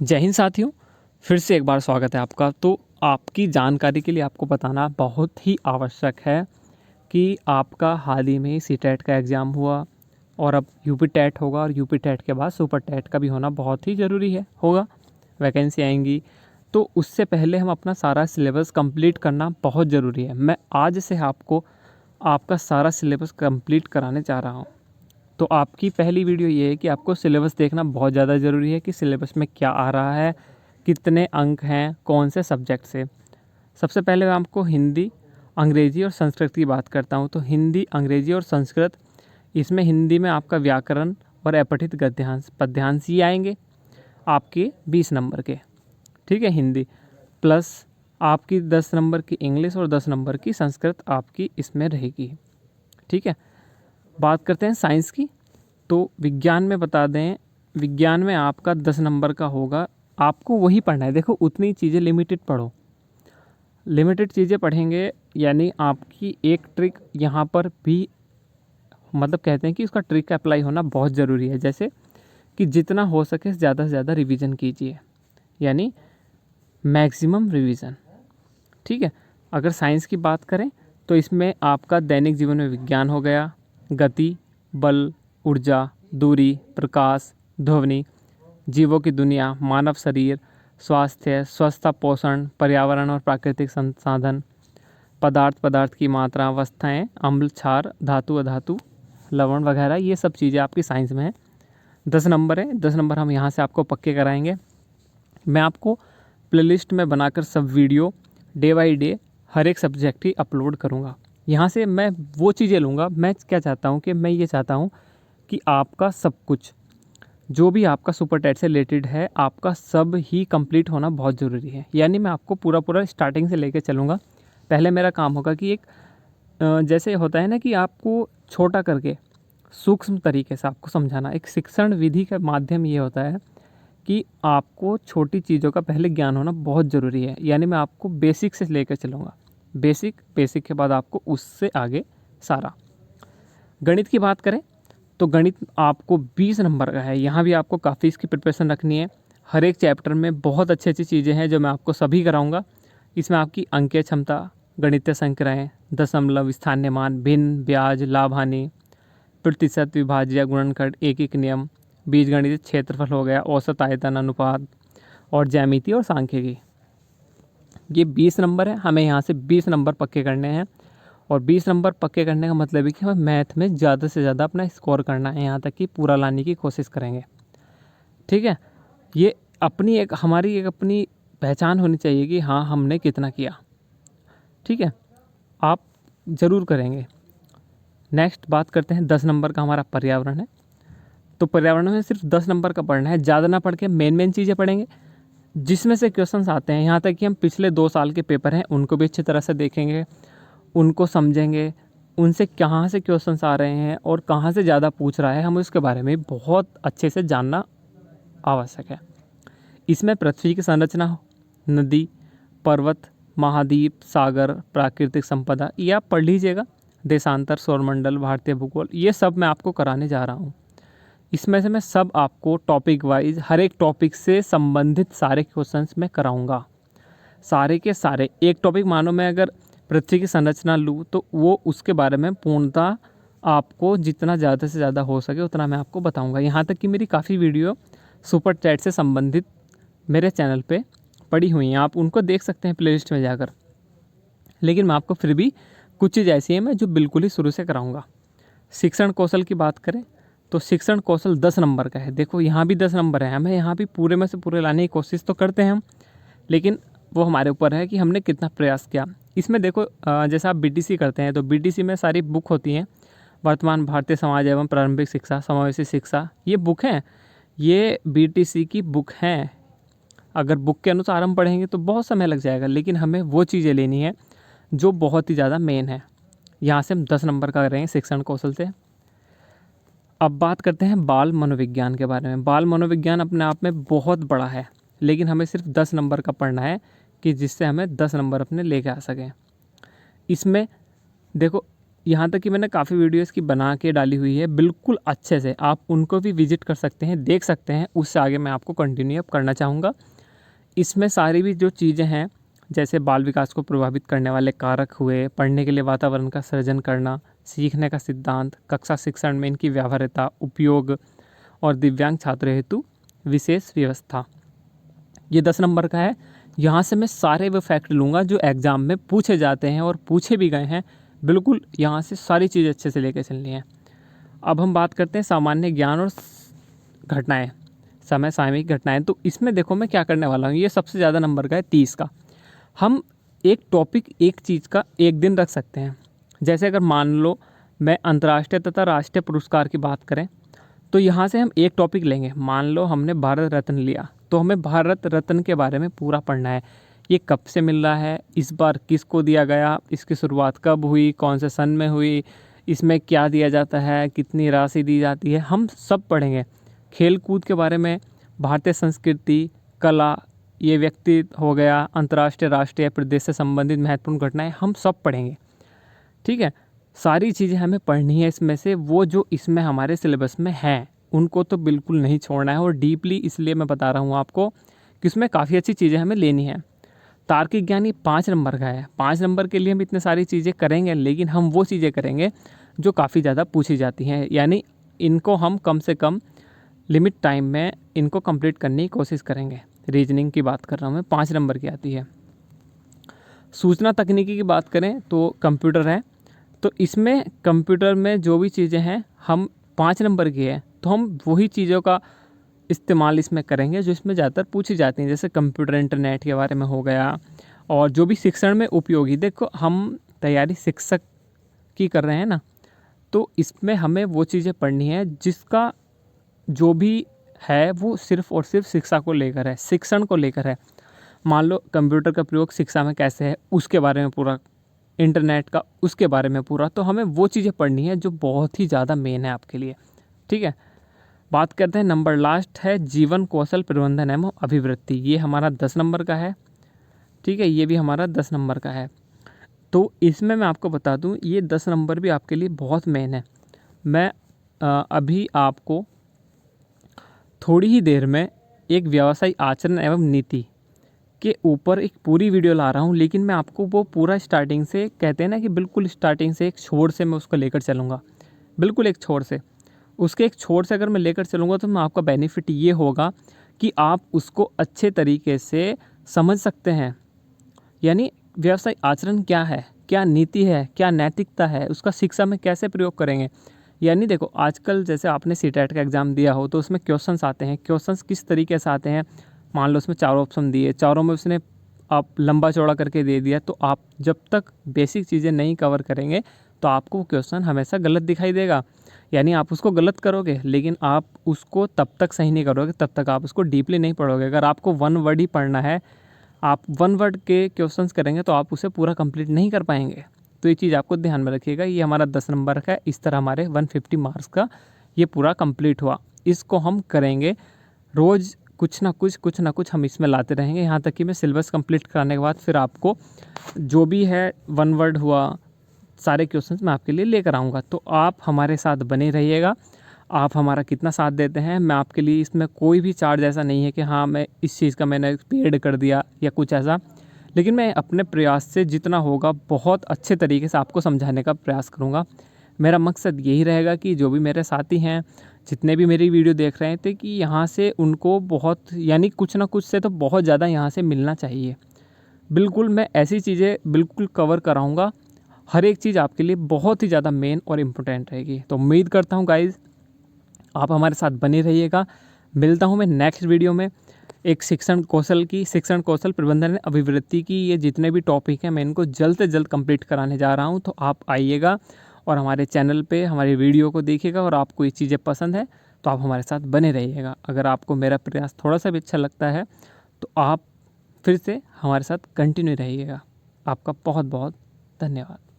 जय हिंद साथियों, फिर से एक बार स्वागत है आपका। तो आपकी जानकारी के लिए आपको बताना बहुत ही आवश्यक है कि आपका हाल ही में सीटेट का एग्ज़ाम हुआ और अब यूपी टेट होगा और यूपी टेट के बाद सुपर टेट का भी होना बहुत ही ज़रूरी है होगा। वैकेंसी आएंगी तो उससे पहले हम अपना सारा सिलेबस कंप्लीट करना बहुत ज़रूरी है। मैं आज से आपको आपका सारा सिलेबस कंप्लीट कराने चाह रहा हूँ। तो आपकी पहली वीडियो ये है कि आपको सिलेबस देखना बहुत ज़्यादा ज़रूरी है कि सिलेबस में क्या आ रहा है, कितने अंक हैं, कौन से सब्जेक्ट से। सबसे पहले मैं आपको हिंदी, अंग्रेजी और संस्कृत की बात करता हूँ। तो हिंदी, अंग्रेजी और संस्कृत, इसमें हिंदी में आपका व्याकरण और अपठित गद्यांश पद्यांश ही आएंगे आपके 20 नंबर के। ठीक है, हिंदी प्लस आपकी 10 नंबर की इंग्लिश और 10 नंबर की संस्कृत आपकी इसमें रहेगी। ठीक है, बात करते हैं साइंस की। तो विज्ञान में बता दें, विज्ञान में आपका 10 नंबर का होगा। आपको वही पढ़ना है। देखो, उतनी चीज़ें लिमिटेड पढ़ो, लिमिटेड चीज़ें पढ़ेंगे यानी आपकी एक ट्रिक यहाँ पर भी, मतलब कहते हैं कि उसका ट्रिक का अप्लाई होना बहुत ज़रूरी है। जैसे कि जितना हो सके ज़्यादा से ज़्यादा रिवीजन कीजिए, यानी मैक्सिमम रिवीजन। ठीक है, अगर साइंस की बात करें तो इसमें आपका दैनिक जीवन में विज्ञान हो गया, गति, बल, ऊर्जा, दूरी, प्रकाश, ध्वनि, जीवों की दुनिया, मानव शरीर, स्वास्थ्य, स्वच्छता, पोषण, पर्यावरण और प्राकृतिक संसाधन, पदार्थ की मात्रा, अवस्थाएं, अम्ल, क्षार, धातु, अधातु, लवण वगैरह, ये सब चीज़ें आपकी साइंस में है। 10 नंबर है, 10 नंबर हम यहाँ से आपको पक्के कराएंगे। मैं आपको प्लेलिस्ट में बनाकर सब वीडियो डे बाई डे हर एक सब्जेक्ट ही अपलोड करूँगा। यहाँ से मैं वो चीज़ें लूँगा। मैं क्या चाहता हूँ कि मैं ये चाहता हूँ कि आपका सब कुछ जो भी आपका सुपर टेट से रिलेटेड है, आपका सब ही कंप्लीट होना बहुत ज़रूरी है। यानी मैं आपको पूरा स्टार्टिंग से लेके चलूँगा। पहले मेरा काम होगा कि एक जैसे होता है ना कि आपको छोटा करके सूक्ष्म तरीके से आपको समझाना। एक शिक्षण विधि का माध्यम ये होता है कि आपको छोटी चीज़ों का पहले ज्ञान होना बहुत ज़रूरी है। यानी मैं आपको बेसिक से लेकर चलूँगा, बेसिक के बाद आपको उससे आगे सारा। गणित की बात करें तो गणित आपको 20 नंबर का है। यहाँ भी आपको काफ़ी इसकी प्रिपरेशन रखनी है। हर एक चैप्टर में बहुत अच्छी चीज़ें हैं जो मैं आपको सभी कराऊंगा। इसमें आपकी अंकीय क्षमता, गणितीय संक्रियाएँ, दशमलव, स्थानीय मान, भिन्न, ब्याज, लाभ हानि, प्रतिशत, विभाज्य, गुणनखंड, एक नियम, बीजगणित, क्षेत्रफल हो गया, औसत, आयतन, अनुपात और ज्यामिति और सांख्यिकी। ये 20 नंबर है। हमें यहाँ से 20 नंबर पक्के करने हैं। और 20 नंबर पक्के करने का मतलब है कि हमें मैथ में ज़्यादा से ज़्यादा अपना स्कोर करना है, यहाँ तक कि पूरा लाने की कोशिश करेंगे। ठीक है, ये अपनी एक हमारी एक अपनी पहचान होनी चाहिए कि हाँ, हमने कितना किया। ठीक है, आप ज़रूर करेंगे। नेक्स्ट बात करते हैं, 10 नंबर का हमारा पर्यावरण है। तो पर्यावरण में सिर्फ 10 नंबर का पढ़ना है, ज़्यादा ना पढ़ के मेन चीज़ें पढ़ेंगे जिसमें से क्वेश्चंस आते हैं। यहाँ तक कि हम पिछले 2 साल के पेपर हैं उनको भी अच्छी तरह से देखेंगे, उनको समझेंगे, उनसे कहाँ से क्वेश्चंस आ रहे हैं और कहाँ से ज़्यादा पूछ रहा है, हमें उसके बारे में बहुत अच्छे से जानना आवश्यक है। इसमें पृथ्वी की संरचना, नदी, पर्वत, महाद्वीप, सागर, प्राकृतिक संपदा, ये आप पढ़ लीजिएगा। देशांतर, सौरमंडल, भारतीय भूगोल, ये सब मैं आपको कराने जा रहा हूँ। इसमें से मैं सब आपको टॉपिक वाइज हर एक टॉपिक से संबंधित सारे क्वेश्चंस मैं कराऊंगा, सारे के सारे। एक टॉपिक मानो मैं अगर पृथ्वी की संरचना लूँ तो वो उसके बारे में पूर्णतः आपको जितना ज़्यादा से ज़्यादा हो सके उतना मैं आपको बताऊंगा। यहाँ तक कि मेरी काफ़ी वीडियो सुपर चैट से संबंधित मेरे चैनल पे पड़ी हुई हैं, आप उनको देख सकते हैं प्लेलिस्ट में जाकर। लेकिन मैं आपको फिर भी कुछ चीज़ ऐसी है मैं जो बिल्कुल ही शुरू से कराऊँगा। शिक्षण कौशल की बात करें तो शिक्षण कौशल 10 नंबर का है। देखो, यहाँ भी 10 नंबर है। हमें यहाँ भी पूरे में से पूरे लाने की कोशिश तो करते हैं हम, लेकिन वो हमारे ऊपर है कि हमने कितना प्रयास किया। इसमें देखो, जैसे आप बीटीसी करते हैं तो बीटीसी में सारी बुक होती हैं। वर्तमान भारतीय समाज एवं प्रारंभिक शिक्षा, समावेशी शिक्षा, ये बुक हैं, ये बीटीसी की बुक हैं। अगर बुक के अनुसार हम पढ़ेंगे तो बहुत समय लग जाएगा, लेकिन हमें वो चीज़ें लेनी है जो बहुत ही ज़्यादा मेन है। यहाँ से हम 10 नंबर का करेंगे शिक्षण कौशल से। अब बात करते हैं बाल मनोविज्ञान के बारे में। बाल मनोविज्ञान अपने आप में बहुत बड़ा है, लेकिन हमें सिर्फ 10 नंबर का पढ़ना है कि जिससे हमें 10 नंबर अपने लेके आ सकें। इसमें देखो, यहाँ तक कि मैंने काफ़ी वीडियोस की बना के डाली हुई है बिल्कुल अच्छे से, आप उनको भी विजिट कर सकते हैं, देख सकते हैं। उससे आगे मैं आपको कंटिन्यू अब करना चाहूँगा। इसमें सारी भी जो चीज़ें हैं, जैसे बाल विकास को प्रभावित करने वाले कारक हुए, पढ़ने के लिए वातावरण का सृजन करना, सीखने का सिद्धांत, कक्षा शिक्षण में इनकी व्यावहार्यता, उपयोग और दिव्यांग छात्रों हेतु विशेष व्यवस्था, ये 10 नंबर का है। यहाँ से मैं सारे वो फैक्ट लूँगा जो एग्ज़ाम में पूछे जाते हैं और पूछे भी गए हैं। बिल्कुल यहाँ से सारी चीज़ अच्छे से लेके चलनी है। अब हम बात करते हैं सामान्य ज्ञान और घटनाएं, समय सामयिक घटनाएं। तो इसमें देखो मैं क्या करने वाला हूँ, ये सबसे ज़्यादा नंबर का है 30 का। हम एक टॉपिक, एक चीज़ का एक दिन रख सकते हैं। जैसे अगर मान लो मैं अंतर्राष्ट्रीय तथा राष्ट्रीय पुरस्कार की बात करें, तो यहाँ से हम एक टॉपिक लेंगे। मान लो हमने भारत रत्न लिया, तो हमें भारत रत्न के बारे में पूरा पढ़ना है। ये कब से मिल रहा है, इस बार किसको दिया गया, इसकी शुरुआत कब हुई, कौन से सन में हुई, इसमें क्या दिया जाता है, कितनी राशि दी जाती है, हम सब पढ़ेंगे। खेल कूद के बारे में, भारतीय संस्कृति, कला, ये व्यक्ति हो गया, अंतर्राष्ट्रीय राष्ट्रीय प्रदेश से संबंधित महत्वपूर्ण घटनाएं, हम सब पढ़ेंगे। ठीक है, सारी चीज़ें हमें पढ़नी है। इसमें से वो जो इसमें हमारे सिलेबस में हैं उनको तो बिल्कुल नहीं छोड़ना है। और डीपली इसलिए मैं बता रहा हूँ आपको कि उसमें काफ़ी अच्छी चीज़ें हमें लेनी है। तार्किक ज्ञान ये 5 नंबर का है। 5 नंबर के लिए हम इतने सारी चीज़ें करेंगे, लेकिन हम वो चीज़ें करेंगे जो काफ़ी ज़्यादा पूछी जाती हैं, यानी इनको हम कम से कम लिमिट टाइम में इनको कंप्लीट करने की कोशिश करेंगे। रीजनिंग की बात कर रहा हूँ मैं, 5 नंबर की आती है। सूचना तकनीकी की बात करें तो कंप्यूटर है, तो इसमें कंप्यूटर में जो भी चीज़ें हैं हम 5 नंबर की है, तो हम वही चीज़ों का इस्तेमाल इसमें करेंगे जो इसमें ज़्यादातर पूछी जाती हैं। जैसे कंप्यूटर, इंटरनेट के बारे में हो गया, और जो भी शिक्षण में उपयोगी। देखो हम तैयारी शिक्षक की कर रहे हैं ना, तो इसमें हमें वो चीज़ें पढ़नी है जिसका जो भी है वो सिर्फ़ और सिर्फ शिक्षा को लेकर है, शिक्षण को लेकर है। मान लो कंप्यूटर का प्रयोग शिक्षा में कैसे है उसके बारे में पूरा, इंटरनेट का उसके बारे में पूरा, तो हमें वो चीज़ें पढ़नी है जो बहुत ही ज़्यादा मेन है आपके लिए। ठीक है, बात करते हैं नंबर लास्ट है जीवन कौशल प्रबंधन एवं अभिवृत्ति। ये हमारा 10 नंबर का है। ठीक है, ये भी हमारा 10 नंबर का है। तो इसमें मैं आपको बता दूं, ये 10 नंबर भी आपके लिए बहुत मेन है। मैं अभी आपको थोड़ी ही देर में एक व्यवसायी आचरण एवं नीति के ऊपर एक पूरी वीडियो ला रहा हूँ, लेकिन मैं आपको वो पूरा स्टार्टिंग से, कहते हैं ना कि बिल्कुल स्टार्टिंग से एक छोर से मैं उसको लेकर चलूँगा, बिल्कुल एक छोर से। उसके एक छोर से अगर मैं लेकर चलूँगा तो मैं आपका बेनिफिट ये होगा कि आप उसको अच्छे तरीके से समझ सकते हैं। यानी व्यवसाय आचरण क्या है, क्या नीति है, क्या नैतिकता है, उसका शिक्षा में कैसे प्रयोग करेंगे। यानी देखो आजकल जैसे आपने सीटेट का एग्ज़ाम दिया हो तो उसमें क्वेश्चंस आते हैं। क्वेश्चंस किस तरीके से आते हैं, मान लो उसमें 4 ऑप्शन दिए, चारों में उसने आप लंबा चौड़ा करके दे दिया, तो आप जब तक बेसिक चीज़ें नहीं कवर करेंगे तो आपको वो क्वेश्चन हमेशा गलत दिखाई देगा। यानी आप उसको गलत करोगे, लेकिन आप उसको तब तक सही नहीं करोगे, तब तक आप उसको डीपली नहीं पढ़ोगे। अगर आपको वन वर्ड ही पढ़ना है, आप वन वर्ड के क्वेश्चंस करेंगे तो आप उसे पूरा कंप्लीट नहीं कर पाएंगे। तो ये चीज़ आपको ध्यान में रखिएगा। ये हमारा 10 नंबर का है। इस तरह हमारे 150 मार्क्स का ये पूरा कंप्लीट हुआ। इसको हम करेंगे रोज़, कुछ ना कुछ हम इसमें लाते रहेंगे, यहाँ तक कि मैं सिलेबस कंप्लीट कराने के बाद फिर आपको जो भी है वन वर्ड हुआ, सारे क्वेश्चंस मैं आपके लिए लेकर आऊँगा। तो आप हमारे साथ बने रहिएगा। आप हमारा कितना साथ देते हैं, मैं आपके लिए इसमें कोई भी चार्ज ऐसा नहीं है कि हाँ मैं इस चीज़ का मैंने पेड कर दिया या कुछ ऐसा, लेकिन मैं अपने प्रयास से जितना होगा बहुत अच्छे तरीके से आपको समझाने का प्रयास करूँगा। मेरा मकसद यही रहेगा कि जो भी मेरे साथी हैं, जितने भी मेरी वीडियो देख रहे थे, कि यहाँ से उनको बहुत, यानी कुछ ना कुछ से तो बहुत ज़्यादा यहाँ से मिलना चाहिए। बिल्कुल मैं ऐसी चीज़ें बिल्कुल कवर कराऊँगा, हर एक चीज़ आपके लिए बहुत ही ज़्यादा मेन और इम्पोर्टेंट रहेगी। तो उम्मीद करता हूँ गाइज़ आप हमारे साथ बने रहिएगा। मिलता हूँ मैं नेक्स्ट वीडियो में एक शिक्षण कौशल प्रबंधन अभिवृत्ति की, ये जितने भी टॉपिक हैं मैं इनको जल्द से जल्द कंप्लीट कराने जा रहा हूँ। तो आप आइएगा और हमारे चैनल पे हमारी वीडियो को देखिएगा, और आपको ये चीज़ें पसंद है तो आप हमारे साथ बने रहिएगा। अगर आपको मेरा प्रयास थोड़ा सा भी अच्छा लगता है तो आप फिर से हमारे साथ कंटिन्यू रहिएगा। आपका बहुत बहुत धन्यवाद।